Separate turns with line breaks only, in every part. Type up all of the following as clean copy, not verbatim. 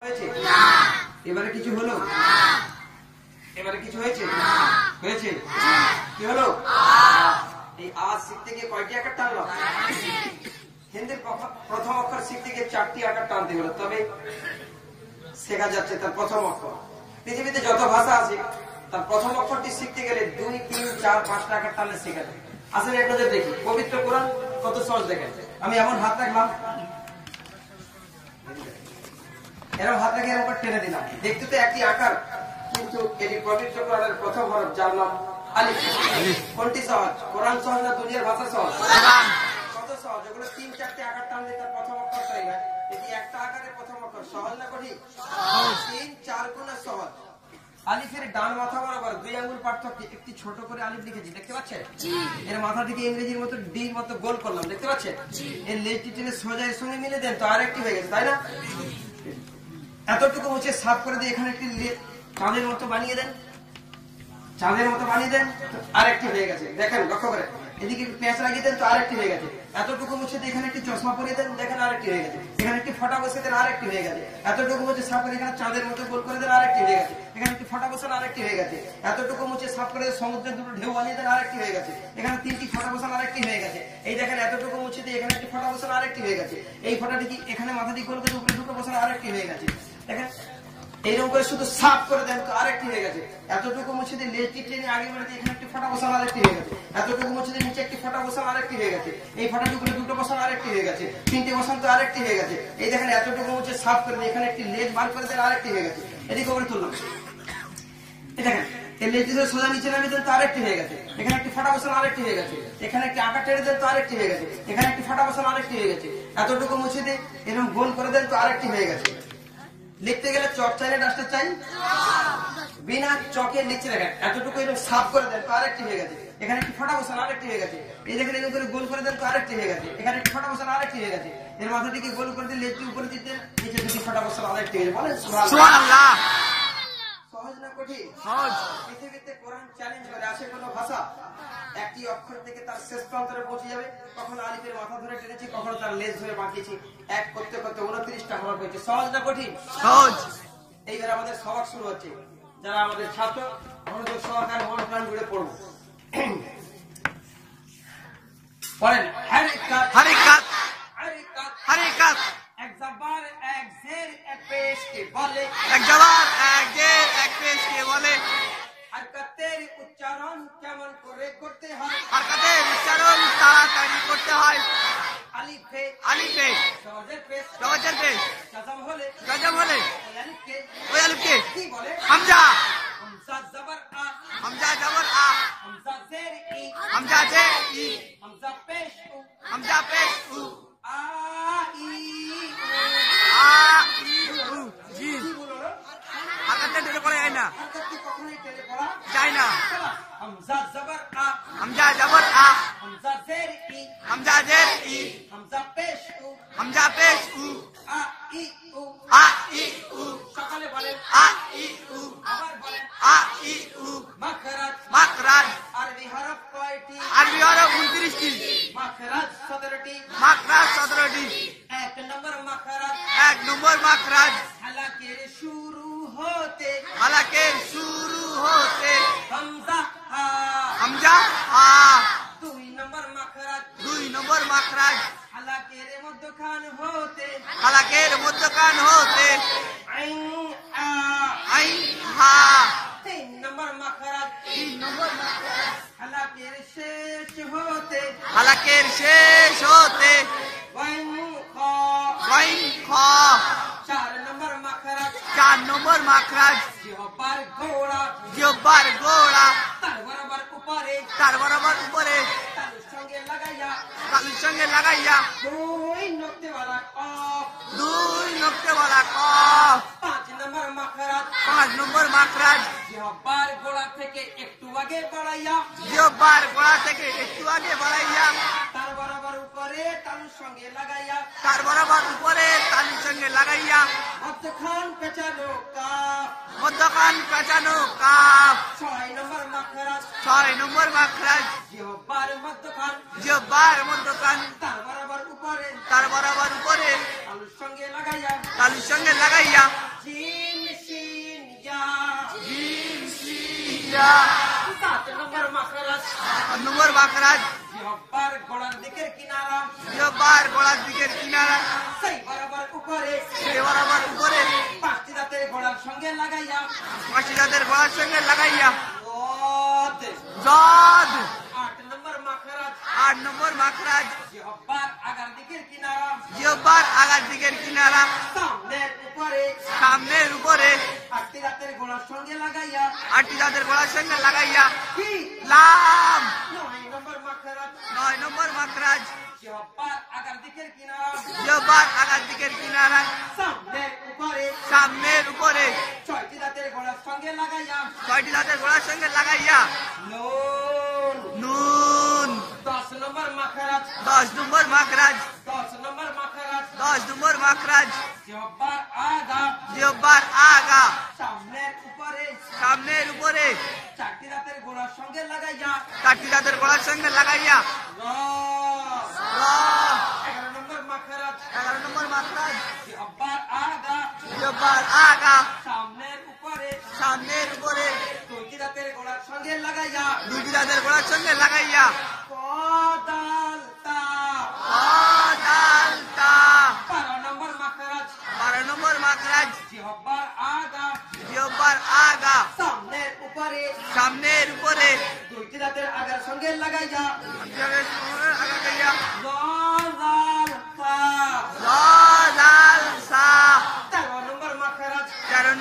হয়েছে এবারে কিছু হলো এবারে কিছু হয়েছে হয়েছে কি হলো এই আজ শিখতে গিয়ে কয়টি আকার টানলাম হিন্দির প্রথম অক্ষর শিখতে গিয়ে 4টি আকার টানতে হলো তবে শেখা যাচ্ছে তার প্রথম অক্ষর পৃথিবীতে যত ভাষা আছে তার প্রথম অক্ষরটি শিখতে গেলে 2, 3, 4, 5টা আকার টানলে শেখা যায় আসলে এক নজর দেখি পবিত্র কোরআন কত সহজ দেখেন আমি এমন হাত রাখলাম এরকম হাত রেখে এরকম টেনে দিলাম দেখতে তো একই আকার কিন্তু এটি পবিত্র কোরআনের প্রথম হরফ যার নাম আলিফ কোনটি সহজ কোরআন সহজ না দুনিয়ার ভাষা সহজ কত সহজ এগুলো 3-4টে আকার টানলে তার প্রথম অক্ষর তৈরি হয় এটি একটা আকারের প্রথম অক্ষর সহজ না কঠিন 3-4 গুণে সহজ আলিফের ডান মাথা বরাবর 2 আঙ্গুল পার্থক্য একটি ছোট করে আলিফ লিখেছি দেখতে পাচ্ছেন এর মাথাটিকে ইংরেজির মতো ডি এর মতো গোল করলাম দেখতে পাচ্ছেন এর লেজটি টেনে সোজা এর সঙ্গে মিলে দেন তো আরেকটি হয়ে গেছে তাই না এতটুকু মুছে সাফ করে দিয়ে এখানে একটি চাঁদের মতো বানিয়ে দেন আরেকটি হয়ে গেছে দেখেন লক্ষ্য করে এদিকে পেঁচ লাগিয়ে দেন তো আরেকটি হয়ে গেছে এতটুকু মুছে দিয়ে এখানে একটি চশমা পরিয়ে দেন দেখেন আরেকটি হয়ে গেছে এখানে একটি ফটা বসিয়ে দেন আরেকটি হয়ে গেছে এতটুকু মুছে সাফ করে এখানে চাঁদের মতো গোল করে দেন আরেকটি হয়ে গেছে এখানে একটি ফটা বসান আরেকটি হয়ে গেছে এতটুকু মুছে সাফ করে সমুদ্রের দুটো ঢেউ বানিয়ে দেন আরেকটি হয়ে গেছে এখানে 3টি ফটা বসান আরেকটি হয়ে গেছে এই দেখেন এতটুকু মুছে দিয়ে এখানে একটি ফটা বসান আরেকটি হয়ে গেছে এই ফটাটি কি এখানে মাথাটি গোল করে উপরে দুটো বসান আরেকটি হয়ে গেছে দেখেন এইরকম করে শুধু সাফ করে দেন তো আরেকটি হয়ে গেছে এতটুকু মুছে দিয়ে লেজটি টেনে আগে বেড়ে দিয়ে এখানে একটি ফটা বসান আরেকটি হয়ে গেছে এতটুকু মুছে দিয়ে নিচে একটি ফটা বসান আরেকটি হয়ে গেছে এই ফটাটি উপরে দুটো বসান আরেকটি হয়ে গেছে 3টে বসান তো আরেকটি হয়ে গেছে এই দেখেন এতটুকু মুছে সাফ করে দিয়ে এখানে একটি লেজ বার করে দেন আরেকটি হয়ে গেছে এদিকে করে তুললাম এই দেখেন এই লেজটি সোজা নিচে নামিয়ে দেন তো আরেকটি হয়ে গেছে এখানে একটি ফটা বসান আরেকটি হয়ে গেছে এখানে একটি আকার টেনে দেন তো আরেকটি হয়ে গেছে এখানে একটি ফটা বসান আরেকটি হয়ে গেছে এতটুকু মুছে দিয়ে এরকম গোল করে দেন তো আরেকটি হয়ে গেছে লিখতে গেলে চক চাই না ডাস্টার চাই বিনা চকে লিখতে রাখেন এতটুকু এরকম সাফ করে দেন তো আরেকটি হয়ে গেছে এখানে একটি ফটা বসান আরেকটি হয়ে গেছে এই দেখেন এরকম করে গোল করে দেন তো আরেকটি হয়ে গেছে এখানে একটি ফটা বসান আরেকটি হয়ে গেছে এর মাথাটিকে গোল করে দিয়ে লেজটি উপরে দিতে নিচে দুটি ফটা বসান আরেকটি হয়ে গেছে বলেন সুবহানাল্লাহ সহজ না কঠিন সহজ পৃথিবীতে কোরআন চ্যালেঞ্জ করে আসে কোনো ভাষা একটি অক্ষর থেকে তার শেষ প্রান্তরে পৌঁছে যাবে কখনো আলিফের মাথা ধরে টেনেছি কখনো তার লেজ ধরে বাঁকিয়েছি এক করতে করতে 29টা হরফ হয়েছে সহজ না কঠিন সহজ এইবার আমাদের সবাক শুরু হচ্ছে যারা আমাদের ছাত্র মনোযোগ সহকারে মন প্রাণ জুড়ে পড়বো পড়েন হারিকাত হারিকাত হারিকাত হারিকাত এক জবর এক জের এক পেশ কে বলে এক জবর এক জের এক পেশ কে বলে হরকতের উচ্চারণ কেমন করে করতে হয় হরকতের উচ্চারণ তাড়াতাড়ি করতে হয় আলিফে আলিফে সহজের পেশ জজম হলে ওই আলিফকে কি বলে হামজা হামজা জবর আ হামজা জবর আ হামজা জের ই হামজা জের ই হামজা পেশ উ আ ই উ জি হরকতে টেনে পড়া যায় না হরকতে কখনোই টেনে পড়া যায় না হামজা জবর আ হামজা জবর আ হামজা জের ই হামজা জের ই হামজা পেশ উ আ ই উ সকালে বলেন আ ই উ আবার বলেন আ ই উ মাখরাজ আরবি হরফ কয়টি আরবি হরফ 29টি মাখরাজ 17টি এক নম্বর মাখরাজ হালাকের শুরু হতে হামজা হা 2 নম্বর মাখরাজ হালাকের মধ্যখান হতে আইন হা 3 নম্বর মাখরাজ হালাকের শেষ হতে ওয়াইন খ 4 নম্বর মাখরাজ জিহ্বার গোড়া তার বরাবর উপরে তালুর সঙ্গে লাগাইয়া 2 নক্তেওয়ালা কফ 5 নম্বর মাখরাজ জিহ্বার গোড়া থেকে একটু আগে বাড়াইয়া তার বরাবর উপরে তালুর সঙ্গে লাগাইয়া মধ্যখান পেঁচানো কাফ 6 নম্বর মাখরাজ জিহ্বার মধ্যখান তার বরাবর উপরে তালুর সঙ্গে লাগাইয়া
ইয়া
7 নম্বর মাখরাজ
7 নম্বর মাখরাজ
জিহ্বার গোড়ার দিকের কিনারা
জিহ্বার গোড়ার দিকের কিনারা
সেই বরাবর উপরে
বরাবর উপরে
5টি দাঁতের গোড়ার সঙ্গে লাগাইয়া
5টি দাঁতের গোড়ার সঙ্গে লাগাইয়া
জদ
জদ
8 নম্বর মাখরাজ
8 নম্বর মাখরাজ
জিহ্বার আগার দিকের কিনারা
জিহ্বার আগার দিকের কিনারা সামনের উপরে
8টি দাঁতের গোড়ার সঙ্গে লাগাইয়া
8টি দাঁতের গোড়ার সঙ্গে লাগাইয়া
কি
লাম
9 নম্বর মাখরাজ
9 নম্বর মাখরাজ
জিহ্বার আগার দিকের কিনারা
জিহ্বার আগার দিকের কিনারা সামনের উপরে
6টি দাঁতের গোড়ার সঙ্গে লাগাইয়া
6টি দাঁতের গোড়ার সঙ্গে লাগাইয়া
নুন
নুন
10 নম্বর মাখরাজ
10 নম্বর মাখরাজ
10 নম্বর মাখরাজ
10 নম্বর মাখরাজ
জিহ্বার আগা
জিহ্বার আগা
সামনের উপরে
4টি
দাঁতের গোড়ার সঙ্গে লাগাইয়া
4টি দাঁতের গোড়ার সঙ্গে লাগাইয়া
র 11 নম্বর মাখরাজ
11 নম্বর মাখরাজ
জিহ্বার আগা
জিহ্বার আগা
সামনের উপরে 2টি দাঁতের গোড়ার সঙ্গে লাগাইয়া কদাল তা 12 নম্বর মাখরাজ
12 নম্বর মাখরাজ
জিহ্বার
আগা
সামনের উপরে
2টি
দাঁতের আগার সঙ্গে লাগাইয়া
লাগাইয়া
জাল সা
13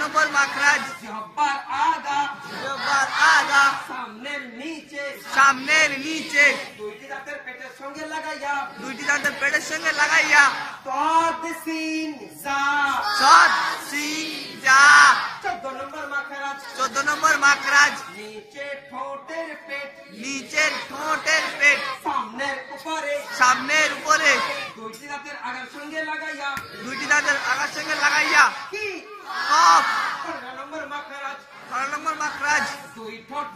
নম্বর মাখরাজ
জিহ্বার আগা সামনের নিচে 2টি দাঁতের পেটের সঙ্গে লাগাইয়া তদ সিন জা
সদ সিন জা
14 নম্বর মাখরাজ
14 নম্বর মাখরাজ
নিচের ঠোঁটের পেট সামনের উপরে 2টি দাঁতের আগার সঙ্গে লাগাইয়া কি
কফ
15 নম্বর মাখরাজ
12 নম্বর মাখরাজ
2 ঠোঁট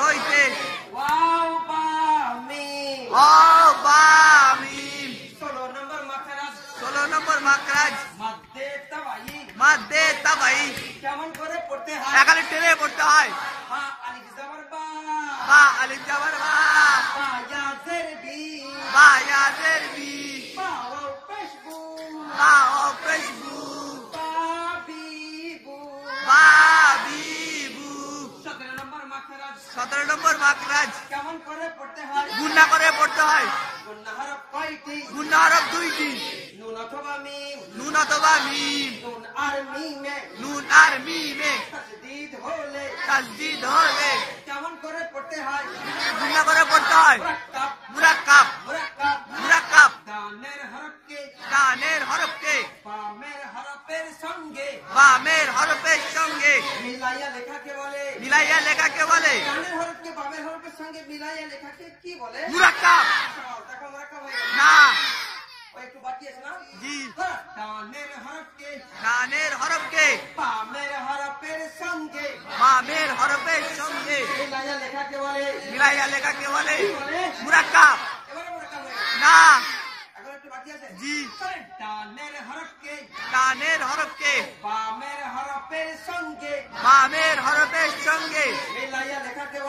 হইতে ওয়াও বা মিম
ও বা মিম
16 নম্বর মাখরাজ
16 নম্বর মাখরাজ
মাদ্দে তাবাই
কেমন করে পড়তে হয়
একালে টেনে পড়তে হয়
বা আলিফ জাবার বা
বা আলিফ জাবার বা
বা ইয়া জের বি
বা ইয়া জের বি
বা ওয়াও পেশ বু
বা ও পেশ বু
বা বি বু
বা বি বু
17 নম্বর মাখরাজ
17 নম্বর মাখরাজ
কেমন করে পড়তে হয়
গুণনা করে পড়তে হয়
গুণনা হরফ কয়টি
গুণনা হরফ 2টি
নুন অথবা মিম
নুন অথবা মিম
নুন আর মিমে
নুন আর মিমে
তাসদীদ
হলে
কেমন করে পড়তে হয়
গুণনা করে পড়তে হয়
মুরাক্কাব
মুরাক্কাব
দানের হরফকে
দানের হরফকে
বামের হরফের সঙ্গে মিলাইয়া লেখাকে বলে দানের হরফকে বামের হরফের সঙ্গে মিলাইয়া লেখাকে কি বলে
মুরাক্কাব
দেখো মুরাক্কাব হয়ে গেল
না
ও একটু বাকি আছে না
জি
দানের হরফকে
দানের হরফকে
বামের হরফের সঙ্গে মিলাইয়া লেখাকে বলে কি বলে
মুরাক্কাব
এবারে মুরাক্কাব হয়ে গেল
না
এখন একটু বাকি আছে
জি
দানের হরফকে
দানের হরফকে
বামের হরফের সঙ্গে মিলাইয়া লেখাকে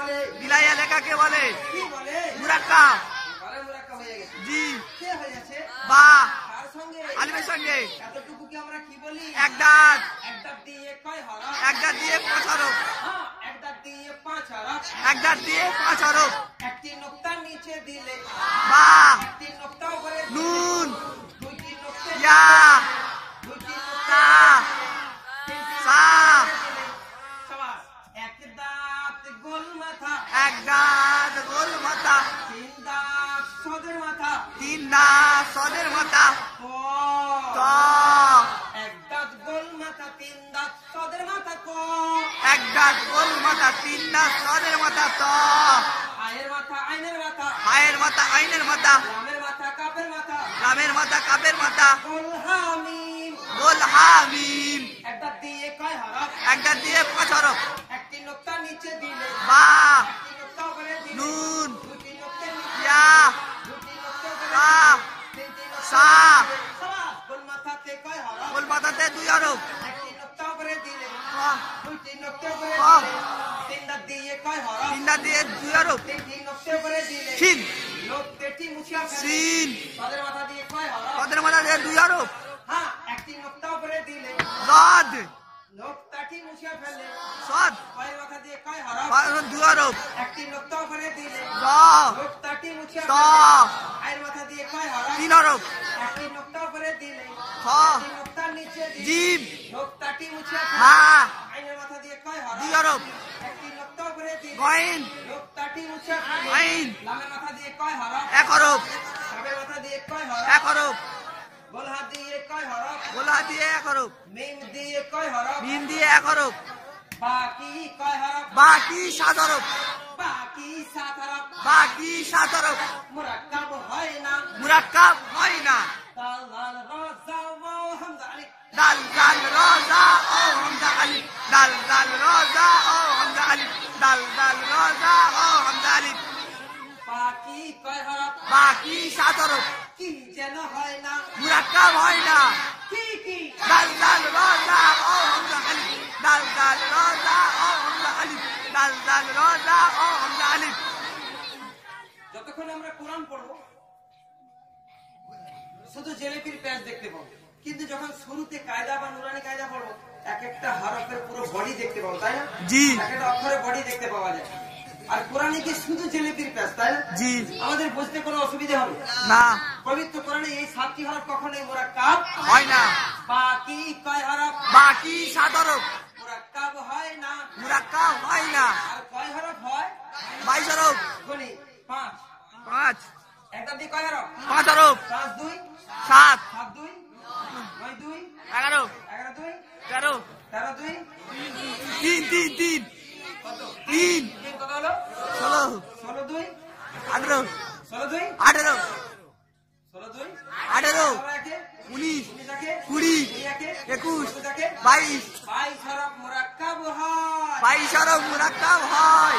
বলে
কি বলে
মুরাক্কাব
মুরাক্কাব
এবারে মুরাক্কাব হয়ে গেছে
জি
কে হয়ে গেছে
বা
তার সঙ্গে
আলিফের সঙ্গে
এতটুকু কি আমরা কি বলি
এক দাঁত
এক দাঁত দিয়ে কয় হরফ
এক দাঁত দিয়ে 5 হরফ
হ্যাঁ এক দাঁত দিয়ে 5 হরফ
এক দাঁত দিয়ে 5 হরফ
একটি নোক্তা নিচে দিলে
বা
একটি নোক্তা উপরে দিলে,
নুন
দুইটি নোক্তা
ইয়া
দুইটি
তা সা
সবাস এক দাঁত গোল মাথা
এক দাঁত গোল মাথা
3 দাঁত সদের মাথা
3 দাঁত সদের মাথা
ক
ত
এক দাঁত গোল মাথা 3 দাঁত সদের মাথা ক
এক দাঁত গোল মাথা 3 দাঁত সদের মাথা ত
আয়ের মাথা আইনের মাথা
আয়ের মাথা আইনের মাথা
লামের মাথা কাপের মাথা
লামের মাথা কাপের মাথা
গোল হামিম
গোল হামিম
এক দাঁত দিয়ে কয় হরফ
এক দাঁত দিয়ে 5 হরফ
একটি নোক্তা নিচে দিলে
বা
একটি নোক্তা উপরে দিলে
নুন
দুটি নোক্তা নিচে
ইয়া
দুটি নোক্তা উপরে
তা
তিনটি
সা
সবাস গোল মাথাতে কয় হরফ
গোল মাথাতে 2 হরফ
একটি নোক্তা উপরে দিলে
ক
দুটি নোক্তা উপরে
ক
দিলে
তিন দাঁত দিয়ে কয় হরফ?
তিন দাঁত দিয়ে দুই হরফ।
তিনটি নোক্তে উপরে দিলে
শিন।
নোক্তেটি মুছিয়া ফেলে
সিন।
তাদের মাথা দিয়ে কয় হরফ?
কদের মাথা দিয়ে দুই হরফ।
হ্যাঁ, একটি নোক্তা উপরে দিলে
সদ।
নোক্তাটি মুছিয়া ফেলে
সদ।
কয়ের মাথা দিয়ে কয় হরফ?
দুই হরফ।
একটি নোক্তা উপরে দিলে
জ।
নোক্তাটি মুছিয়া
ত।
ফেলে আয়ের মাথা দিয়ে কয় হরফ?
তিন হরফ।
একটি নোক্তা উপরে দিলে
খ।
একটি নোক্তার নিচে দিলে
জিম।
নোক্তাটি মুছিয়া ফেলে
হা।
আইনের মাথা দিয়ে কয় হরফ?
দুই হরফ।
একটি নোক্তা উপরে দিলে
গইন।
নোক্তাটি মুছিয়া ফেলে
আইন।
লামের মাথা দিয়ে কয় হরফ?
এক হরফ।
সাবের মাথা দিয়ে কয় হরফ?
এক হরফ।
গোল হাত দিয়ে কয় হরফ?
গোলা দিয়ে এক হরফ।
মিম দিয়ে কয় হরফ?
মিম দিয়ে এক হরফ।
বাকি কয় হরফ?
বাকি সাত হরফ।
বাকি সাত হরফ।
বাকি সাত হরফ।
মুরাক্কাব হয় না
মুরাক্কাব হয় না।
দাল লাল রা জা ওয়া হামজা আলিফ
দাল দাল রা জা ও হামজা আলিফ। দাল দাল রা জা ও হামজা আলিফ। দাল দাল রা জা ও হামজা আলিফ।
বাকি কয় হরফ?
বাকি সাত হরফ।
কি যেন হয় না
মুরাক্কাব হয় না।
কি কি
দাল দাল রা জা ও হামজা আলিফ। দাল দাল রা জা ও হামজা আলিফ। দাল দাল রা জা ও হামজা আলিফ।
যতক্ষণ আমরা কোরআন পড়বো শুধু জেলেপির প্যাচ দেখতে পাবো, কিন্তু যখন শুরুতে কায়দা বা নুরানি কায়দা পড়বো এক একটা হরফের পুরো বডি দেখতে পাবো, তাই না?
জি।
এক একটা অক্ষরের বডি দেখতে পাওয়া যায়। আর কোরআনে কি শুধু জেলেপির প্যাচ, তাই না?
জি।
আমাদের বুঝতে কোনো অসুবিধা হবে
না।
পবিত্র কোরআনে এই 7টি হরফ কখনোই মুরাক্কাব
হয় না।
বাকি কয় হরফ?
বাকি সাত হরফ।
মুরাক্কাব হয় না।
মুরাক্কাব হয় না।
আর কয় হরফ হয়?
22 হরফ।
গনি 5
5।
একটা দিয়ে কয় হরফ?
5 হরফ।
5 2
7।
7 2 9 2
11
11 2
13
13 2
3
কত?
3
তিন কত হলো?
16
16 2
18
16 2
18
16 2
18
একে
19
19 একে
20
একে
21
22 একে
22
22 হরফ মুরাক্কাব হয়।
22 হরফ মুরাক্কাব হয়।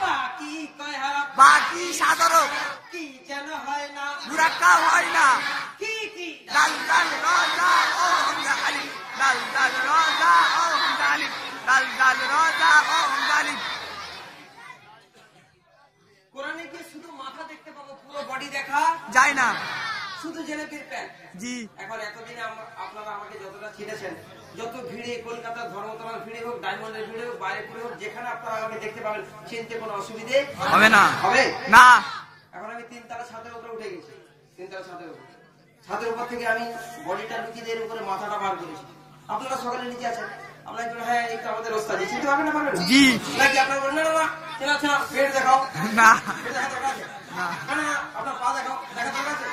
বাকি কয় হরফ?
বাকি সাত হরফ।
কি যেন হয় না
মুরাক্কাব হয় না।
কি কি
দাল দাল রা জা ও হামজা আলিফ। দাল দাল রা জা ও হামজা আলিফ। দাল দাল রা জা ও হামজা আলিফ।
কোরআনে কি শুধু মাথা দেখতে পাবো, পুরো বডি দেখা
যায় না।
শুধু জেলেপির প্যান্ট?
জি।
এখন এতদিনে আপনারা আমাকে যতটা চিনেছেন, যত ভিড়ে কলকাতার ধর্মতলার ভিড়ে হোক, ডায়মন্ডের ভিড়ে হোক, বাইরে ভিড়ে হোক, যেখানে আপনারা আমাকে দেখতে পাবেন চিনতে কোনো অসুবিধে
হবে না।
হবে
না।
এখন আমি 3 তলা ছাদের উপরে উঠে গেছি। 3 তলা ছাদের উপরে, ছাদের উপর থেকে আমি বডিটা লুকিয়ে দিয়ে উপরে মাথাটা বার করেছি। আপনারা সকালে নিচে আছেন, আমরা একজন হ্যাঁ এই তো আমাদের ওস্তাদ, চিনতে পারবেন না? পারবেন
জি।
নাকি আপনারা বলেন না না চেনা চেনা পেট দেখাও?
না।
পেট দেখা দরকার আছে
না।
না? আপনার পা দেখাও, দেখা দরকার আছে?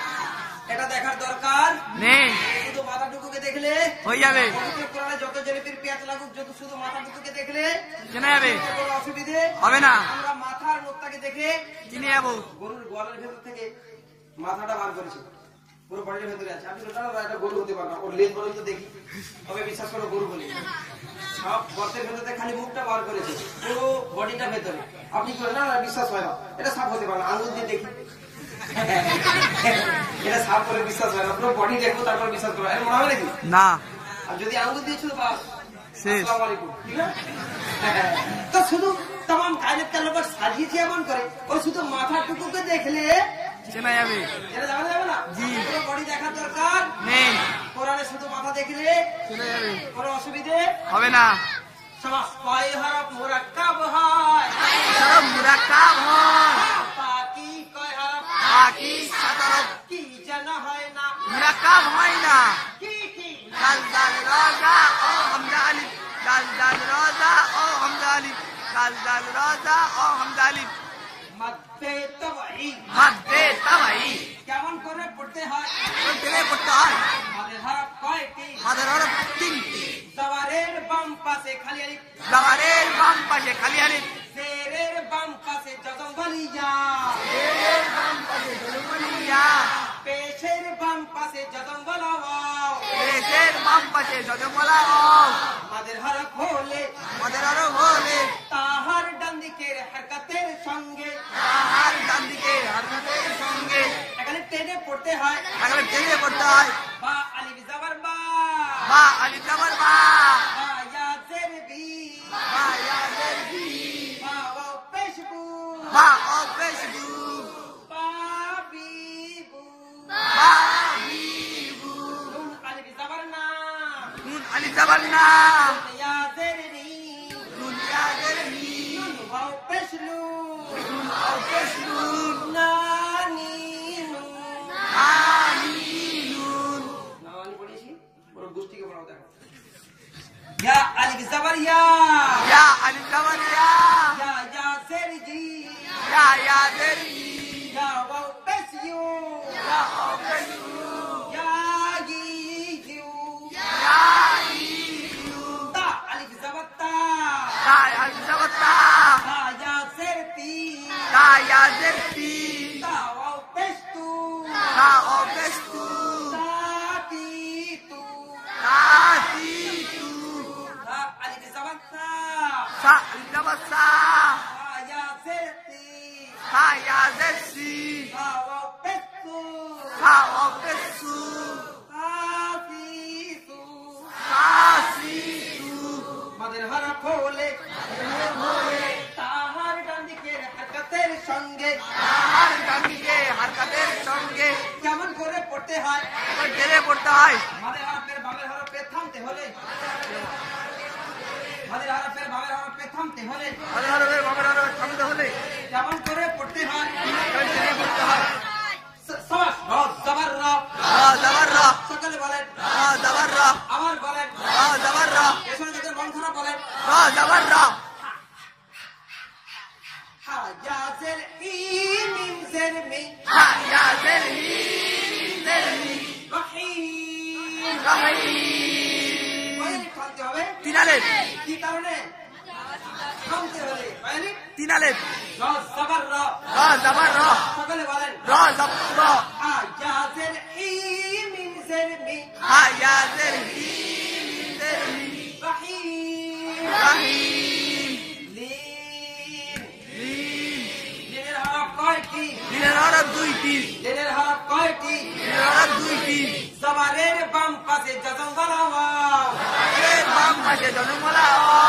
এটা দেখার দরকার
নেই।
শুধু মাথাটুকুকে দেখলে
হয়ে যাবে।
পবিত্র কোরআনে যত জেলেপির পেঁয়াজ লাগুক, যত শুধু মাথাটুকুকে দেখলে
চেনা যাবে।
কোনো অসুবিধে
হবে না।
আমরা মাথার মুখটাকে দেখে
চিনে যাবো।
গরুর গোয়ালের ভেতর থেকে মাথাটা বার করেছি, পুরো বডির ভেতরে আছে। আপনি বলতে পারবেন এটা গরু হতে পারে না, ওর লেজ বলে তো দেখি, তবে বিশ্বাস করো গরু বলি। সব গর্তের ভেতরে খালি মুখটা বার করেছে, পুরো বডিটা ভেতরে। আপনি বলেন না বিশ্বাস হয় না, এটা সাপ হতে পারে না, আঙুল দিয়ে দেখি এটা সাপ করে বিশ্বাস হয় না, পুরো বডি দেখবো তারপর বিশ্বাস করবো। এর মনে হবে নাকি?
না।
আর যদি আঙুল দিয়েছিল বাস
শেষ।
আসসালামু আলাইকুম, ঠিক না? তো শুধু তাম কায়নাত কা লোক সাজিয়েছে এমন করে, ও শুধু মাথাটুকুকে দেখলে
চেনা যাবে।
এটা জানা যাবে না?
জি।
পুরো বডি দেখার দরকার
নেই।
কোরআনে শুধু মাথা দেখলে
চেনা যাবে।
কোনো অসুবিধে
হবে না।
সমাজ কয় হরফ মুরাক্কাব হয়?
সব মুরাক্কাব হয়।
বাকি কয় হরফ?
বাকি সাত হরফ।
কি যেন হয় না
মুরাক্কাব হয় না।
কি কি
দাল দাল রা জা ও হামজা আলিফ। দাল দাল রা জা ও হামজা আলিফ। দাল দাল রা জা ও হামজা আলিফ।
মধ্যে তবাই
মাদ্দে তাবাই।
কেমন করে পড়তে হয়?
টেনে পড়তে হয়।
মাদের হরফ কয়টি?
মাদের হরফ 3টি।
জবরের বাম পাশে খালি আলিফ,
জবরের বাম পাশে খালি আলিফ।
জেরের বাম পাশে জজম বলিয়া,
জেরের বাম পাশে জজম বলিয়া।
পেশের বাম পাশে জজম বলাও।
পেশের বাম পাশে জজম বলা ও।
মাদের হরফ হলে
মাদের হরফ হলে
তাহার ডান দিকের হরকতের সঙ্গে,
তাহার ডান দিকে হরকতের সঙ্গে
এখানে টেনে পড়তে হয়।
এখানে টেনে পড়তে হয়।
বা আলিফ জবর বা,
বা আলিফ জবর বা।
বা ইয়া জের বি,
বা ইয়া জের বি। আলিফ জবর না
ইয়া জের নি
নুন ইয়া জের নি
নুন ওয়াও পেশ নু
নুন ওয়াও পেশ নুন
না নি নু
আনি নুন
নামানি পড়েছি বড় গোষ্ঠীকে পড়াও দেখো ইয়া আলিফ জবর ইয়া
ইয়া আলিফ জবর ইয়া
ইয়া জের জি
ইয়া জের ই
ইয়া ওয়াও পেশ ইউ
ইয়া ওয়াও পেশ ইউ
ইয়া জি ইউ
ইয়া ই ইউ
তা আলিফ জবর তা
তা আলিফ জবর তা
তা ইয়া জের তি
তা ইয়া জের তি
তা ওয়াও পেশ তু
তা ওয়াও পেশ তু
তা তি তু
তা তি তু
তা আলিফ জবর তা
সা আলিফ জবর সা
তা ইয়া জের তি
তা ইয়া জের সি
তা ওয়াও পেশ তু
তা ওয়াও পেশ সু
তা তি তু
তা সি তু
মাদের হরফ হলে তাহার ডান দিকের হারকাতের সঙ্গে
আর ডানদিকে হারকাতের সঙ্গে
কেমন করে পড়তে হয়
এবার জেরে পড়তে হয়
মাদের হরফের বামের হরফে থামতে হলে মাদের হরফের বামের হরফে থামতে হলে
আল্লাহর বাবার আর থামতে হলে
কেমন করে পড়তে হয়
এবার জেরে পড়তে হয়
সবাস র জবর র
জবর র
সকলে বলেন
জবর র
আবার বলেন
জবর র
পেছনে যাদের মন খারাপ বলেন
জবর র
হা ইয়া জের ই মিম জের মি
হা ইয়া জের হি জের হি
রহিম
রহিম
কয়লি থামতে হবে
তিন আলিফ
কি কারণে থামতে হলে কয়লি
তিন আলিফ
র জবর র
জবর র
সকলে বলেন
জবর র
হা ইয়া জের ই মিম জের মি
হা ইয়া জের হি জের হি
রহিম
রহিম
লিন
লিন
লিনের হরফ কয়টি
লিনের হরফ দুইটি
লিনের হরফ কয়টি
লিনের হরফ দুইটি
জবরের বাম পাশে জজম ওয়ালা ওয়াও
এর বাম পাশে জনমলা ও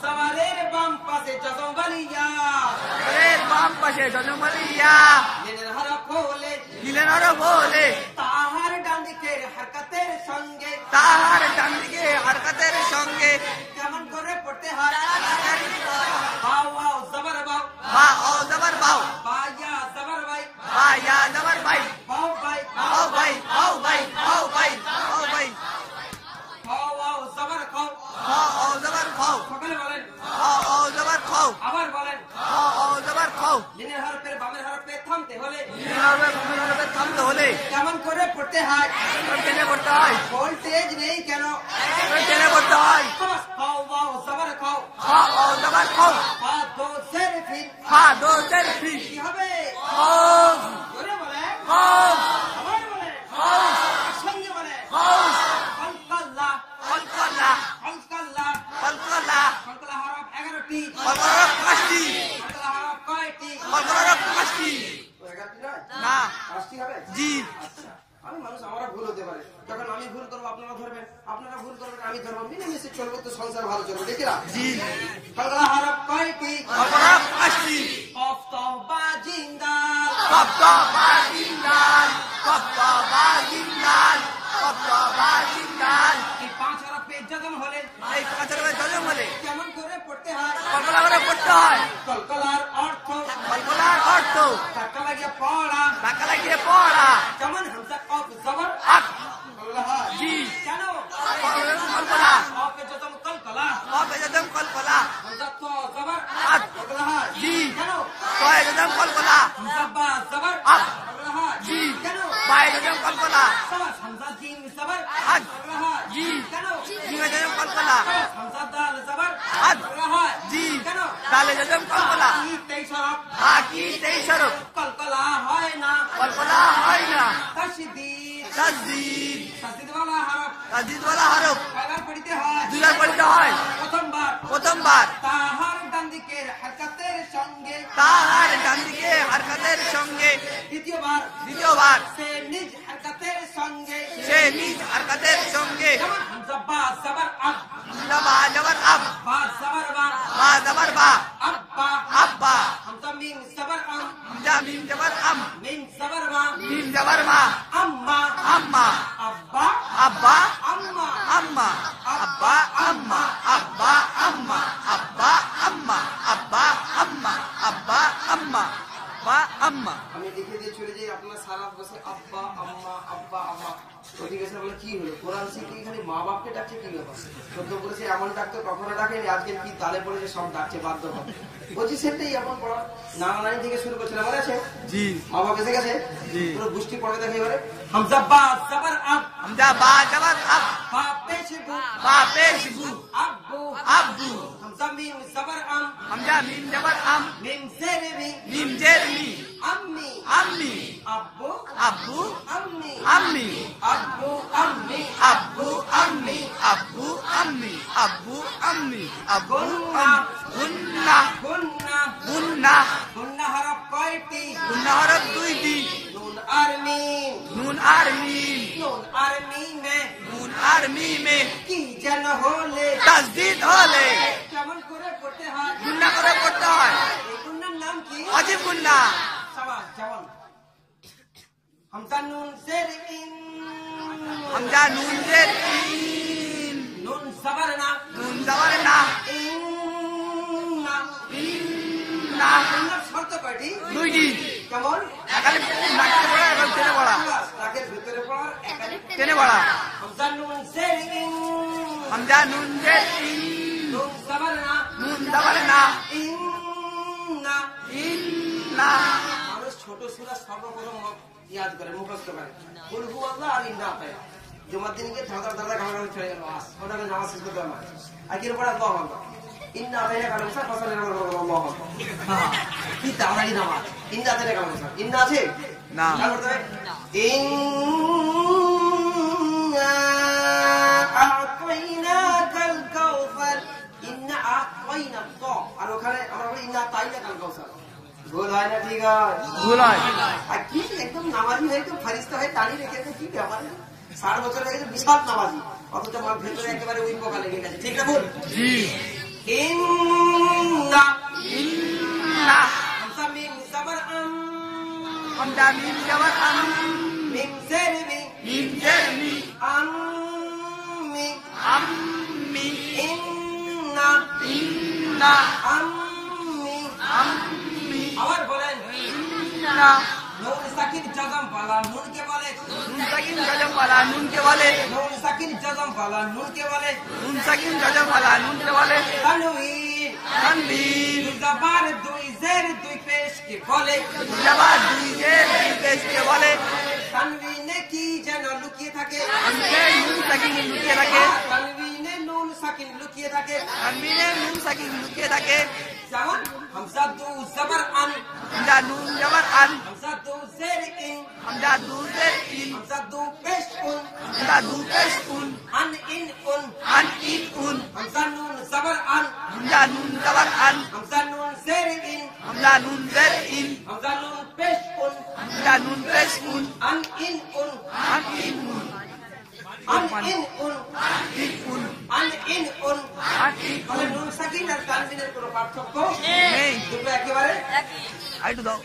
জবরের বাম পাশে জজম ওয়ালিয়া
এর বাম পাশে জনমলিয়া
লিনের হরফ হলে
লিনের হরফ হলে
তাহার ডান দিকের হারকাতের সঙ্গে
তাহার ডানদিকে হারকাতের সঙ্গে
কেমন করে পড়তে হয় বাও ওয়াও জবর বাও
বা ও জবর বাও
বা ইয়া জবর বাই
বা ইয়া জবর বাই
বাও বাই
ও ভাই ও ভাই ও ভাই ও ভাই
বাও ওয়াও জবর খাও
ও জবর খাও
সকলে বলেন
ও জবর খাও
আবার বলেন
ও জবর খাও
লিনের হরফের বামের হরফে থামতে হলে
লিনের হরফে থামতে হলে
কেমন করে পড়তে হয়
টেনে পড়তে হয়
ভোল্টেজ নেই কেন
টেনে পড়তে হয়
বাও ওয়াও জবর খাও
ও জবর খাও
বা দো জের ফিল
হা দো জের ফি
কি হবে
খাউস
জোরে বলেন
খাউস
আবার বলেন
খাউস
সঙ্গে বলেন
খাউস
কলকল্লা
কলকলা
কলকল্লা
কলকলা
কলকল্লা হরফ 11টি
কলকলা পাঁচটি
কলকল্লা হরফ কয়টি
কলকলা পাঁচটি
11টি নয়
না
5টি হবে
জি
আচ্ছা আমি মানুষ আমারও ভুল হতে পারে যখন আমি ভুল করবো আপনারা ধরবেন আপনারা ভুল করবেন আমি ধরবো মিলেমিশে চলবো তো সংসার ভালো চলবে দেখি না
জি
কলকল্লা হরফ কয়টি
কলকলা পাঁচটি
কফ তহবা জিন্দাল
কপ্তা বাজিন্দাল কপ্তা বাজিন্দাল কপ্তা বাজিন্দাল
এই 5 হরফে জজম হলে
এই পাঁচের মধ্যে জজম হলে
কেমন করে পড়তে হয়
কলকলা করে পড়তে হয়
কলকলার অর্থ
কলকলার অর্থ
ধাক্কা লাগিয়ে পড়া
টাকা লাগিয়ে পড়া
যেমন হামজা কফ জবর
আক
কলকলা
জি
কেন
কলকলা
কফে জজম কলকলা
কবে জজম কলকলা
হামজা তো জবর
আক
কলকলা
জি
কেন
কয় জজম কলকলা
হামজা বা জবর
আক
কলকলা
জি
কেন
বাই জজম কলকলা
সাবাস হামজা জিম জবর
আক
কলকলা
জি
কেন
জিমে জজম কলকলা
সাবাস হামজা দাল জবর
আক
কলকলা
জি
কেন
ডালে জজম কলকলা
কি 23 হরফ
আকি 23 হরফ
কলকলা হয় না
কলকলা হয় না
তাসদীদ
তাসদীদ
তাসদীদ ওয়ালা হরফ
তাসদীদ ওয়ালা হরফ
কয়বার পড়তে হয়
দুইবার পড়তে হয় প্রথমবার
তাহার ডান দিকের হারকাতের সঙ্গে
তাহার ডানদিকে হারকাতের সঙ্গে দ্বিতীয়বার
সে নিজ হারকাতের সঙ্গে
সে নিজ হারকাতের সঙ্গে
যেমন হামজা বা জবর আব
বা জবর আব
বা জবর বা
বা জবর বা
আব্বা
আব্বা
হামজা মিম জবর আম
হামজা মিম জবর আম
মিম জবর মা
মিম জবর মা
আম্মা
আম্মা
আব্বা
আব্বা
আম্মা
আম্মা আব্বা আম্মা আব্বা আম্মা আব্বা আম্মা আব্বা আম্মা আব্বা আম্মা আব্বা আম্মা।
আমি লিখে দিয়ে চলে যাই, আপনার সারা বসে আব্বা আম্মা আব্বা আম্মা। ওদিকে এসে বলে কি হলো, কোরআন শিখে এখানে মা বাপকে ডাকছে কি ব্যাপার? সত্য করেছে এমন ডাকতো কখনো ডাকেনি, আজকে কি তালে পড়েছে সব ডাকছে বাধ্য হবে। বলছি সেটাই এমন পড়া নানা নানি থেকে শুরু করছিল, মনে আছে?
জি।
মা বাপ এসে গেছে,
জি।
পুরো গোষ্ঠী পড়ে দেখে এবারে হামজা বা জবর আব,
হামজা বা জবর আব,
বা পেশ বু,
বা পেশ বু,
আব্বু
আব্বু,
হামজা মিম জবর আম,
হামজা মিম জবর আম,
মিম জের মি,
মিম জের মি,
আম্মি
আম্মি,
আব্বু
আব্বু,
আম্মি
আম্মি,
আব্বু আম্মি
আব্বু আম্মি, আব্বু আম্মি, আব্বু আম্মি, আব্বু
গুন্না,
গুন্না,
গুন্না
গুন্না,
গুন্না হরফ কয়টি?
গুন্না হরফ দুইটি,
নুন আর মিম,
নুন আর মিম,
নুন আর মিমে
নুন আর মিমে
কি যেন হলে
তাসদীদ হলে
কেমন করে পড়তে হয়?
গুন্না করে পড়তে হয়।
এই গুন্নার নাম কি?
অজীব গুন্না।
সাবাস, যেমন হামজা নুন জের ইন,
হামজা নুন জের ইন,
নুন জবর না,
নুন জবর না,
ইন না।
না,
গুন্নার শর্ত কয়টি?
দুইটি।
কেমন?
একালে নাকে পড়া এবং টেনে পড়া,
নাকের ভিতরে পড়ার একাধিক
টেনে পড়া।
হামজা নুন জের ইন,
হামজা নুন জের ইন,
নুন জবর না,
নুন জবর না,
ইন না।
ইন না।
মানুষ ছোট সূরা সর্বপ্রথম ইয়াদ করে, মুখস্থ করে, কুল হু আল্লাহ আর ইন্না আতায়া। জুমার দিন গিয়ে ধাঁধা ধাঁধা ঘাড়াঘাড়ি চলে গেল, আস ওটাকে নামাজ শেষ করতে হবে। আর কি পড়া আল্লাহু আকবার, ইন্না আতায়া কালাম সা ফসলে আল্লাহু আকবার। হ্যাঁ, কি তাড়াতাড়ি নামাজ। ইন্না আতায়া কালাম সা, ইন্না আছে
না।
কি করতে হবে? ইন্না আতাইনাকাল কাউসার, ইন্না আতাইনা তো, আর ওখানে আমরা বলি ইন্না আতাইনাকাল কাউসার। ভুল হয় না? ঠিক হয়।
ভুল হয়।
আর কি একদম নামাজি হয়ে একদম ফারিস্তা হয়ে দাঁড়িয়ে রেখেছে, কি ব্যাপার? 60 বছর হয়ে গেছে, বিশাল নামাজি, অথচ আমার ভেতরে একেবারে ওই পোকা লেগে গেছে। ঠিক না ভুল?
জি।
ইন্না,
ইন্না,
হামজা মিম জবর আম,
হামজা মিম জবর আম,
মিম জের মি,
মিম জের মি,
আম্মি,
আম্মি,
ইন্না,
ইন্না,
আম্মি।
আম্মি,
আবার বলেন,
ইন্না।
নুন সাকিন জজম পালা নুনকে বলে,
নুন সাকিন গজম वाला নুন কে বলে,
নুন সাকিন জজম পালা নুনকে বলে,
নুন সাকিন গজম वाला নুন কে বলে,
তানওয়িন,
তানবীর,
জবর দুই জের দুই পেশ কে বলে,
জবাব দুই জের দুই পেশ কে বলে,
তানওয়িনে কি যেন লুকিয়ে থাকে,
তানবীরে নুন সাকিন লুকিয়ে থাকে,
তানওয়িনে নুন সাকিন লুকিয়ে থাকে।
তানবীরে নুন সাকিন লুকিয়ে থাকে।
যেমন হামজা দু জবর আন,
হামজা নুন জবর আন,
হামজা দু জের ইন,
হামজা দু জের ইন,
হামজা দু পেশ উন,
হামজা দু পেশ উন,
আন ইন উন,
আন ইন উন,
হামজা নুন জবর আন,
হামজা নুন জবর আন,
হামজা নুন জের ইন,
হামজা নুন জের ইন,
হামজা নুন পেশ উন,
হামজা নুন পেশ উন,
আন ইন উন,
আন ইন উন,
আন ইন উন,
ইন উন,
আন ইন উন।
আন ইন
মানে
উন।
নুন সাকিন আর তানবিনের কোনো পার্থক্য
নেই।
দুটো একেবারে
আইটু দাও।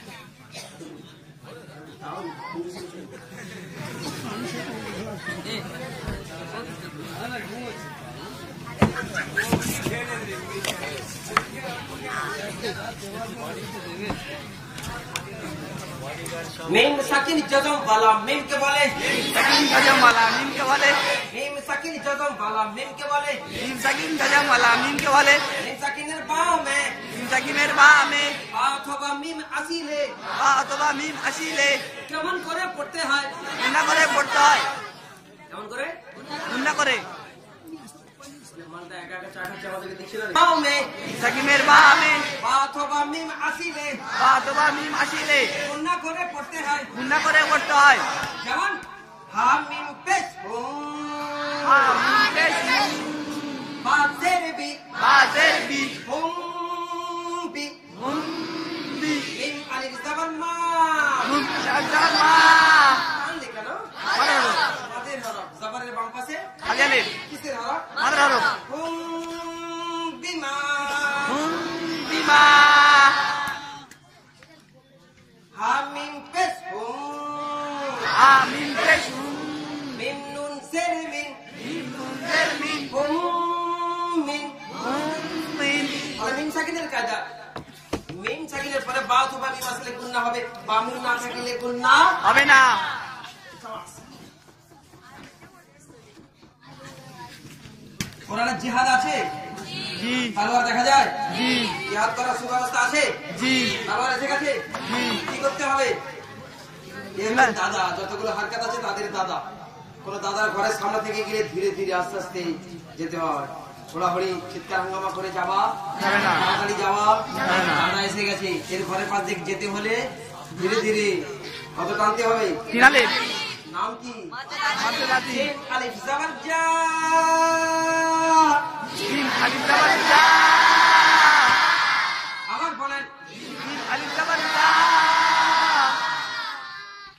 মিম সাকিন জজম वाला মিম কে বলে,
সাকিন গজম वाला মিম কে বলে,
মিম সাকিন জজম वाला মিম কে বলে,
মিম সাকিন গজম वाला মিম কে বলে,
মিম সাকিনের বামে
মিম সাকিনের বামে
অথবা মিম আসিলে
বা অথবা মিম আসিলে
কেমন করে পড়তে হয়?
গুণা করে পড়তে হয়।
কেমন করে?
গুণা করে।
মানটা একা একা চা খাচ্ছে, আমাদেরকে দেখছিল না। বামে
মিম সাকিনের বামে
অথবা মিম আসিলে
বা অথবা মিম আসিলে
গুণা করে পড়তে হয়।
গুণা করে পড়তে হয়।
যেমন হা মিম পেশ
হা মিম পেশ
বা জের বি,
বা জের বি,
হুম বি,
হুম বি,
মিম আলিফ জবর মা,
হুম শাজা মা।
টানলে কেন?
মাদার হরফ,
মাদের হরফ, জবরের বাম পাশে
খালি আলিফ,
কিসের হরফ?
মাদার হরফ।
হুম বিমা,
হুম বিমা,
হা মিম পেশ হুম,
হা মিম পেশ হুম,
মিম নুন জের মিন,
মিম নুন জের মিম,
হুম সাকিনের কায়দা মিম সাকিনের পরে বা অথবা মিম আসলে গুন্না হবে, বা মিম না থাকলে গুন্না
হবে না।
কোরআনে জিহাদ আছে?
জি
তালোয়ার দেখা যায়?
জি
জিহাদ করার সুব্যবস্থা আছে?
জি
তালোয়ার এসে গেছে? কি করতে হবে? দাদা যতগুলো হারকাত আছে তাদের দাদা, কোন দাদার ঘরের সামনে থেকে গিয়ে ধীরে ধীরে আস্তে আস্তে যেতে হয়। হোড়াহড়ি চিৎকার হাঙ্গামা করে যাওয়া
যাবে না।
তাড়াতাড়ি যাওয়া
যাবে না।
দাদা এসে গেছে, এর ঘরের পাশ দিয়ে যেতে হলে ধীরে ধীরে কত টানতে হবে?
তিনালে
নাম কি?
মাদ্দালাজি
আলিফ জাবার জা।
জিম আলিফ জাবার জা।
আবার বলেন
জিম আলিফ জাবার জা।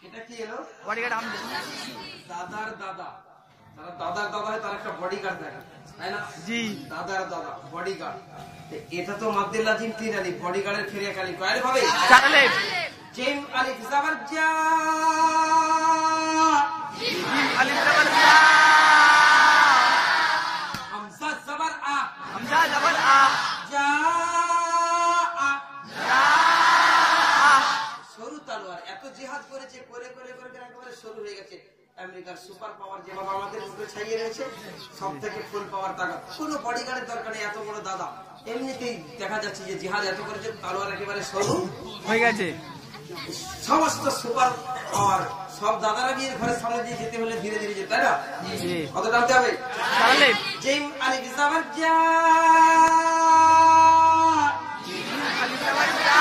এটা কি এলো?
বডিগার্ড হামজা।
দাদার দাদা, যারা দাদার দাদা হয় তার একটা বডিগার্ড থাকে, তাই না?
জি
দাদার দাদা বডিগার্ড। এটা তো মাদ্দে লাজিম তিন আলিফ, বডিগার্ডের ফেরিয়া কালি কয় আলিফ হবে?
চারালে
জিম আলিফ জাবার জা।
জিম আলিফ জাবার জা।
হামজা জাবার আ।
হামজা জাবার আ।
জা আ।
জা আ।
সরু তালোয়ার, এত জিহাদ করেছে, করে করে করে করে একেবারে সরু হয়ে গেছে। আমেরিকার সুপার পাওয়ার যেভাবে আমাদের মুখে ছাইয়ে রয়েছে, সব থেকে ফুল পাওয়ার টাকা, কোনো বডিগার্ডের দরকার নেই। এত বড় দাদা, এমনিতেই দেখা যাচ্ছে যে জিহাদ এত করেছে, তালোয়ার একেবারে সরু
হয়ে গেছে।
সমস্ত সুপার পাওয়ার সব দাদারা গিয়ে ঘরের সামনে দিয়ে যেতে হলে ধীরে ধীরে যেতে, তাই না?
জি
কত টানতে হবে?
চারালে
জিম আলিফ জাবার জা।
জিম আলিফ জাবার জা।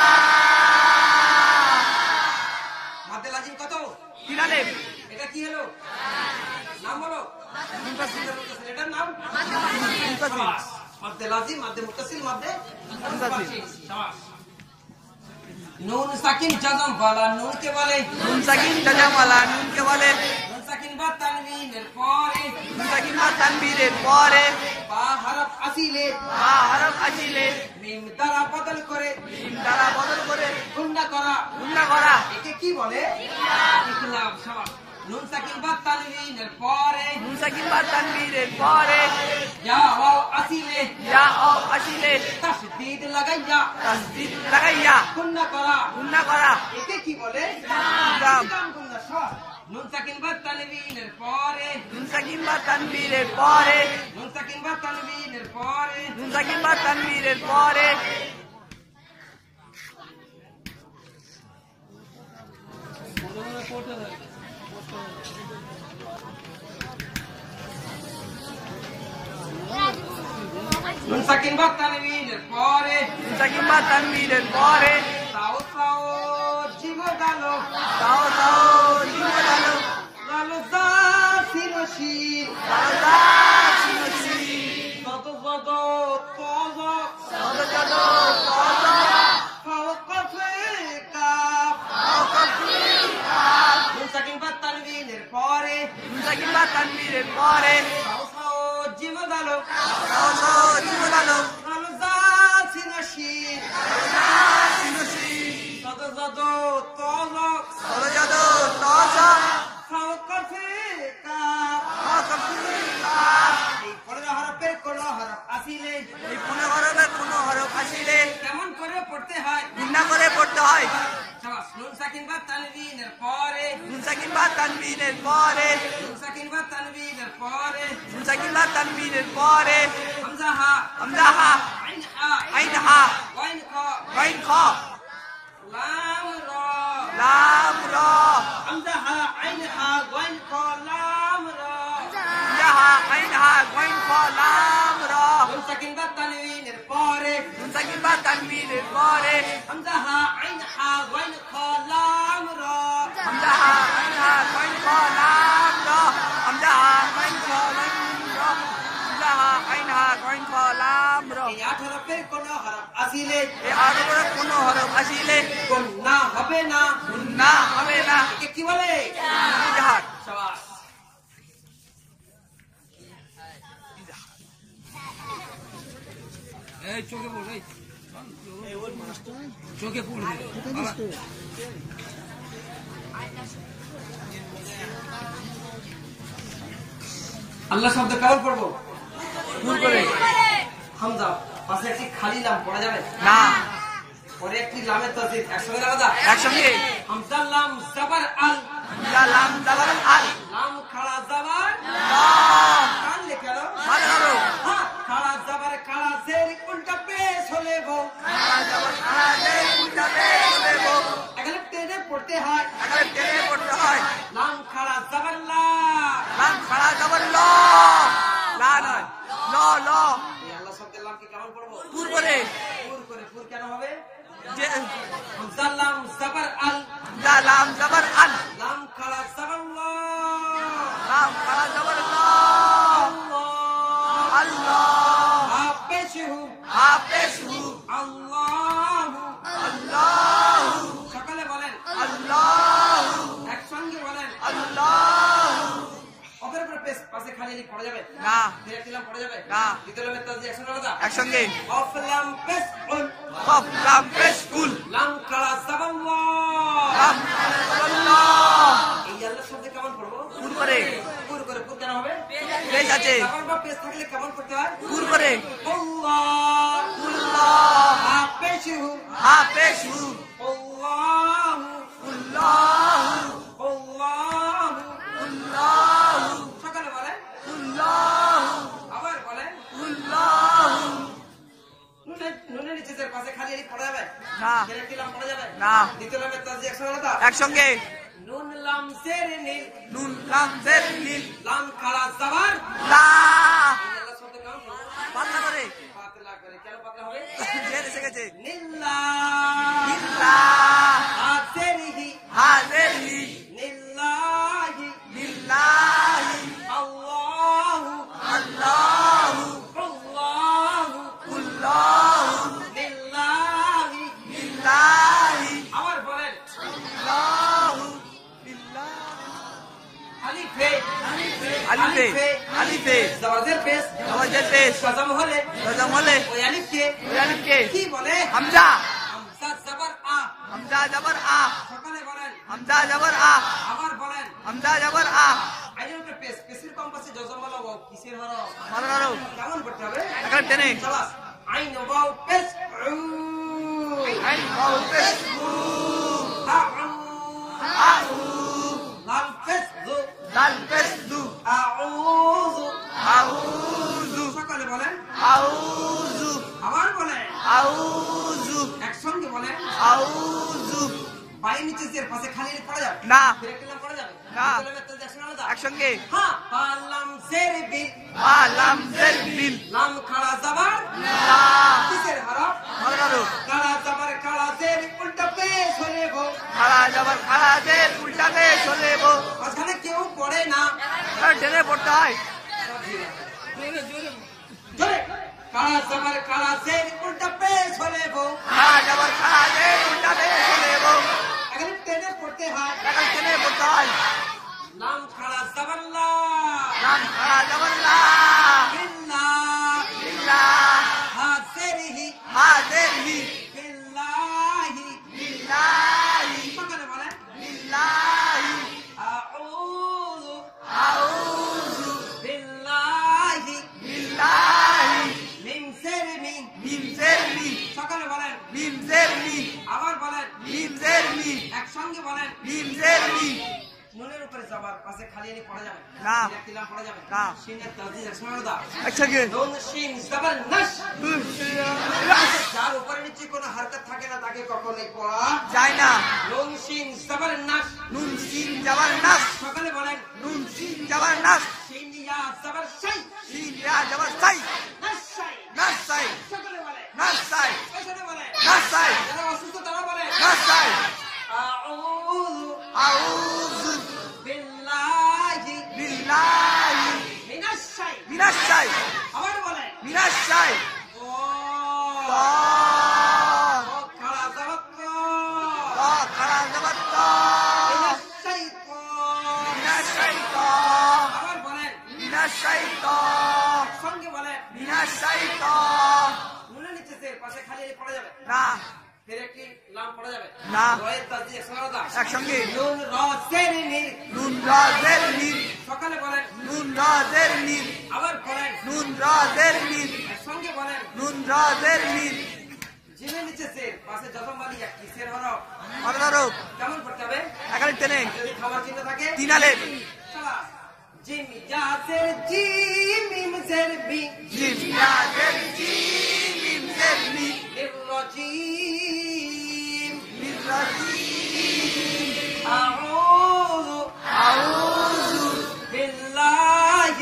মাদ্দে লাজিম কত?
তিনালে
এটা কি হলো? নাম বলো।
মুনতাসির।
এটার নাম
মুনতাসির।
মাদ্দে লাজিম, মাদ্দে মুত্তাসিল, মাদ্দে
মুনতাসির।
শাবাশ। নুন সাকিন জাজম ওয়ালা নুন কে বলে?
নুন সাকিন জাজম ওয়ালা নুন কে বলে?
নুন সাকিন বা তানবিনের পরে
নুন সাকিন বা তানবীরের পরে
বা হরফ আসিলে
বা হরফ আসিলে
মিম দ্বারা বদল করে
মিম দ্বারা বদল করে
গুন্না করা,
গুন্না করা
একে কি বলে? ইকলাব। শাবাশ। নুন সাকিন বা তানবিনের পরে
নুন সাকিন বা তানবীরের পরে
ইয়া ওয়াও আসিলে
ইয়া ও আসিলে
তাসদীদ লাগাইয়া
তাসদীদ লাগাইয়া
গুন্না করা,
গুন্না করা
একে কি বলে?
ইকলাব।
ইকলাব গুন্না। শাবাশ। নুন সাকিন বা তানবিনের পরে
নুন সাকিন বা তানবীরের পরে
নুন সাকিন বা তানবিনের পরে
নুন সাকিন বা তানবীরের পরে
নুন সাকিন বা তানবিনের পরে
নুন সাকিন বা তানবীরের পরে
তাও তাও জীবো গালো
তাও তাও জীবো গালো
গালো দা সিরশির
গালো সিনসি
তত তত তজ
তদ তদ তদ
ফাও কফে কাফ।
আও কফি
নুন সাকিন বা তানবিনের পরে
নুন সাকিন বা তানবীরের পরে
তাও তাও জীবো গালো
তাও তাও জীবো গালো
গালো দা সিরশির
সিনসি
তত তত তজ
তদ তদ তদ
ফাও কফে কাফ।
আও কফি
এই পরের হরফের কোন হরফ আসিলে
এই কোনো হরফে কোনো হরফ আসিলে
কেমন করে পড়তে হয়?
গুন্না করে পড়তে হয়।
শাবাশ। নুন সাকিন বা তানবিনের পরে
নুন সাকিন বা তানবীরের পরে
নুন সাকিন বা তানবিনের পরে
নুন সাকিন বা তানবীরের পরে
হামজা হা
হামজা হা
আইন আ
আইন হা
ওয়াইন খ
গাইন খ
লাম র
লাম র
হামজা হা আইন হা ওয়াইন খ লাম র
হামজা হা আইন হা গাইন খ লাম র
নুন সাকিন বা তানবিনের পরে
নুন সাকিন বা তানবীরের পরে
হামজা হা আইন হা ওয়াইন খ লাম র
হামজা হা আইন হা গাইন খ লাম র হামজা হা গাইন খ লাম র হামজা হা আইন হা গাইন খ লাম র
এই 8 হরফের কোন হরফ আসিলে
এই আরবের কোনো হরফ আসিলে
গুন্না হবে না,
গুন্না হবে না।
একে কি বলে?
ইজাহার
শাবাশ। এই চোখে পড়, এই চোখে পড়। আল্লাহ শব্দ কেমন পড়বো?
দূর করে
হামজা পাশে একটি খালি লাম পড়া যাবে
না।
পরে একটি লামের তাসদিদ একসঙ্গে আলাদা
একসঙ্গে
হামজা লাম জবর আল
হামজা লাম জবর আল
লাম খাড়া জবর
লা
কান লিখে লো
ভালো করো
হ্যাঁ খাড়া জবর খাড়া জের উল্টা পেশ হলে গো
খাড়া জবর খাড়া জের উল্টা পেশ হলে গো
এখানে টেনে পড়তে হয়
এখানে টেনে পড়তে হয়
লাম খাড়া জবর লা
লাম খাড়া জবর ল লা নয় ল ল
এই আল্লাহ শব্দের লামকে কেমন পড়বো
পুর করে
পুর কেন হবে
যে
হামজা লাম জবর আল
হামজা লাম জবর আল
লাম খাড়া জবর লা
লাম খাড়া জবর ল আল্লাহ
হাফেজহু
হাফেজহু
আল্লাহু
আল্লাহ
সকালে বলেন
আল্লাহ
একসঙ্গে বলেন
আল্লাহ
অপর উপরে পাশে খালি লিখ পড়া যাবে
না
ফিরে দিলাম পড়া যাবে
না
দ্বিতীয় লামের তাসদিদ একসঙ্গে আলাদা
একসঙ্গে
অফ লাম পেশ উল
কফ লাম পেশ কুল
লাম খাড়া জবর লা
লাম আল্লাহ
এই আল্লাহ শব্দ কেমন পড়বো
পুর করে
পুর কেন হবে
পেশ আছে
জবর বা পেশ থাকলে কেমন করতে হয়
পুর করে
আল্লাহ
আল্লাহ
হাফেজহু
হাফেজহু
আল্লাহু
আল্লাহ
আল্লাহু
আল্লাহ
সকালে বলেন
আল্লাহ
আবার বলেন
আল্লাহ
নুনের নিচে যে পাশে খালি লিখ পড়া যাবে
না
ফিরে দিলাম পড়া যাবে
না
দ্বিতীয় লামের তাসদিদ একসঙ্গে আলাদা
একসঙ্গে
নুন লাম জের নীল
নুন লাম জের নীল
লাম খাড়া জবর
লা
এই আল্লাহ শব্দ কেমন পড়বো
পাতলা করে
পাতলা করে কেন পাতলা হবে
জের এসে গেছে
নিল্লাহ
লিল্লাহ
হাজেরিহি
হাজিরি
নিল্লাহি
লিল্লাহি
আল্লাহু
আল্লাহু
আল্লাহু
আল্লাহু
নিল্লাহি
লিল্লাহি
আবার বলেন
আল্লাহু লিল্লাহি
আলিফে
আলিফে আলিফে
জবরজের পেশ
আওয়াজের পেশ
কসম হলে
কসম হলে
ওই আলিফকে
ওই আলিফকে
কি বলে
হামজা
হামজা জবর আ
হামজা জবর আ
সকালে বলেন
হামজা জবর আ
আবার বলেন
হামজা জবর আ
আইনের পেশ পেশের কম পাশে জজমালা ওয়াও কিসের হরফ
ভালো করো
কেমন করতে হবে
এখন টেনে
শাবাশ আইন ওয়াও পেশ উ
আইন ওয়াও পেশ
আউ লাম পেশ যু
দাল পেশ দু
আউযু
আউযু
সকালে বলেন
আউযু
আবার বলেন
আউযু
একসঙ্গে বলেন
আউযু
বাইরে নিচে যে পাশে খালি পড়া যাবে
না
ফিরে দিলাম পড়া যাবে
না।
একসঙ্গে আলাদা
একসঙ্গে
হ্যাঁ পালাম জের বিল
লাম জের বিল
লাম খাড়া জবর
লা
কিসের হরফ
ভালো করো
খাড়া জবর খাড়া জের উল্টা পেশ হলে গো
খাড়া জবর খাড়া জের উল্টাতে চলে গো
মাঝখানে কেউ পড়ে না
টেনে পড়তে হয়
জোরে খাড়া জবর খাড়া জের উল্টা পেশ হলে গো
খাড়া জবর খাড়া জের উল্টাতে চলে গো
এখানে টেনে পড়তে হয়
এখন টেনে পড়তে হয়
লাম খাড়া জবর লা
লাম খাড়া জবর লা
বিল্লাহ
লিল্লাহ
হাজিরিহি
হাজিরি
বিল্লাহি
লিল্লাহি
সকালে বলেন
লিল্লাহি
আউযু
আউযু
বিল্লাহি
লিল্লাহি
মিন শাররি
মিন জেরনি
সকালে বলেন
মিন জেরনি
আবার বলেন
মিন জেরনি
একসঙ্গে বলেন
মিন জেরনি
নুনের উপরে জবর পাশে খালি এনে পড়া যাবে
না।
দিলাম পড়া যাবে
না।
শিনের তাসদিদ একসঙ্গে আলাদা
একসঙ্গে
নুন শিন জবর নাশ যার উপরে নিচে কোনো হরকত থাকে না তাকে কখনোই পড়া
যায় না
নুন শিন জবর নাশ
নুন সিন জবর নাস
সকালে বলেন
নুন সিন জবর নাস
শিন ইয়া জবর শাই
সিন ইয়া জবর সাই
নাশ শাই
নাস সাই
সকালে বলেন
নাস সাই
ওইখানে বলেন
নাস সাই
যারা অসুস্থ তারা বলেন
নাস সাই
আউযু
আউযু
বিল্লাহি
বিল্লাহি
মিনাশ শাই
মিনাস সাই
আবার বলেন
মিনাস সাই
ও
তা
ও খাড়া জবর
তা খাড়া জবর তা
মিনাশ শাইতান
মিনাস শাইতান
আবার বলেন
মিনাস শাইতান
সঙ্গে বলেন
মিনাস শাইতান
নুনের নিচে যে পাশে খালি এনে পড়া যাবে
না
ফির একটি লাম পড়া যাবে
না।
রয়ের তাসদিদ একসঙ্গে আলাদা
একসঙ্গে
নুন র জের নি
নুন রাজের নীল
সকালে বলেন
নুন রাজের নীল
আবার বলেন
নুন রাজের নীল
একসঙ্গে বলেন
নুন জের মির
জিমের নিচে সের পাশে যতবারই একটি সের হরফ
হরফ
কেমন পড়তে হবে?
একালিফ টেনে
যদি খাবার চিহ্ন থাকে
3 আলিফ
শালা জিম ইয়া সের জি মিম সের বি
জিম ইয়া জের জি মিম জের মি
الرجيم
بالرجيم
أعوذ بالله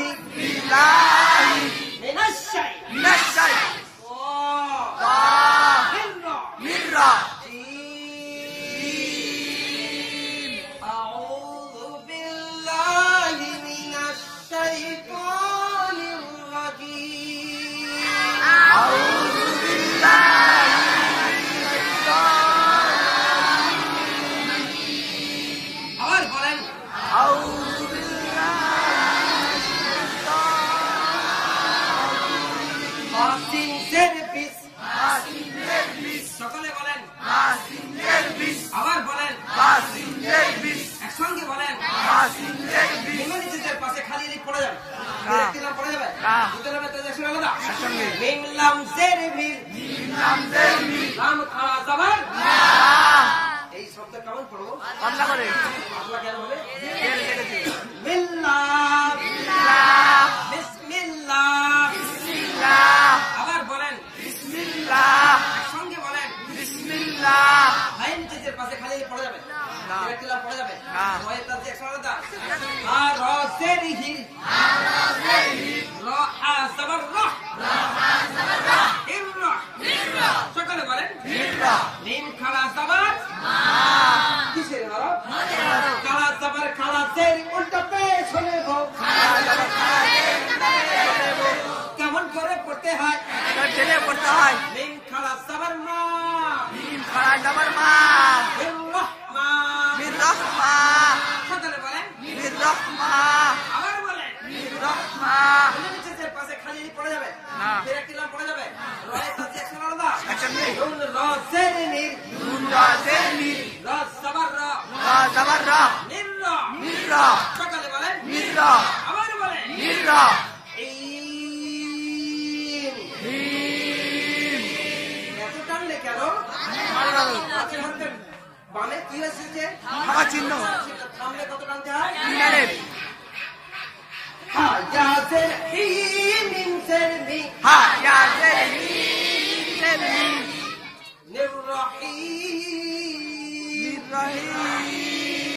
من الشيء
من الشيء
أعوذ بالله من الشيطان الرجيم
أعوذ بالله
আবার বলেন
أعوذ بالله
বাসিন সার্ভিস
من
সকলে বলেন
বাসিন সার্ভিস
আবার বলেন
বাসিন সার্ভিস
একসঙ্গে বলেন
বাসিন সার্ভিস
মিমের পাশে খালি লিখ পড়ে যাবে
না।
একটি নাম পড়ে যাবে
না।
দুটো নামে তো একসঙ্গে আলাদা
একসঙ্গে।
মিম লাম সার্ভিস
নাম জের মি
লাম খাড়া জবর
লা
এই শব্দ কেমন পড়বো
বাংলা করে
আল্লাহ কেন হবে
জের লেগেছে
মিল্লাহ
লা
বিসমিল্লাহ
বিসমিল্লাহ
আবার বলেন
বিসমিল্লাহ
একসঙ্গে বলেন
বিসমিল্লাহ
লাইন চেজের পাশে খালি লিখ পড়ে যাবে
না।
একটি নাম পড়ে যাবে
না।
হয় তার একসঙ্গে আলাদা আর রসেরহি র আ জবর র ইররা সকলে বলেন
মিররা
মিম খাড়া জবর কিসের হরফ খাড়া জবর খাড়া জের উল্টা পেছনে গো কেমন করে পড়তে হয়
টেনে পড়তে হয়
মিম খাড়া জবর মা
মিম খাড়া জবর মা
রহমা
মির রহমা
সকলে বলেন
মির রহমা
আবার বলেন
মির রহমা
চেজের পাশে খালি পড়ে যাবে
না।
ফের একটি নাম পড়ে যাবে রয়ের কাছে একসঙ্গে আলাদা
একসঙ্গে।
নুন রসের নির
নুন জের মির
রস জবর র
জবর রা
নির র
মিররা
সকলে বলেন
মিররা
আবার বলেন
মিররা
ঈন
মিম
এত টানলে কেন হাতের হাতে বামে কি হয়েছে
ফাঁকা চিহ্ন
থামলে কত টানতে হয়
3 আলিফ
হাজাতের মিম সের মি
হা ইয়া জের মি জের মি
নির রহিম
মির রহিম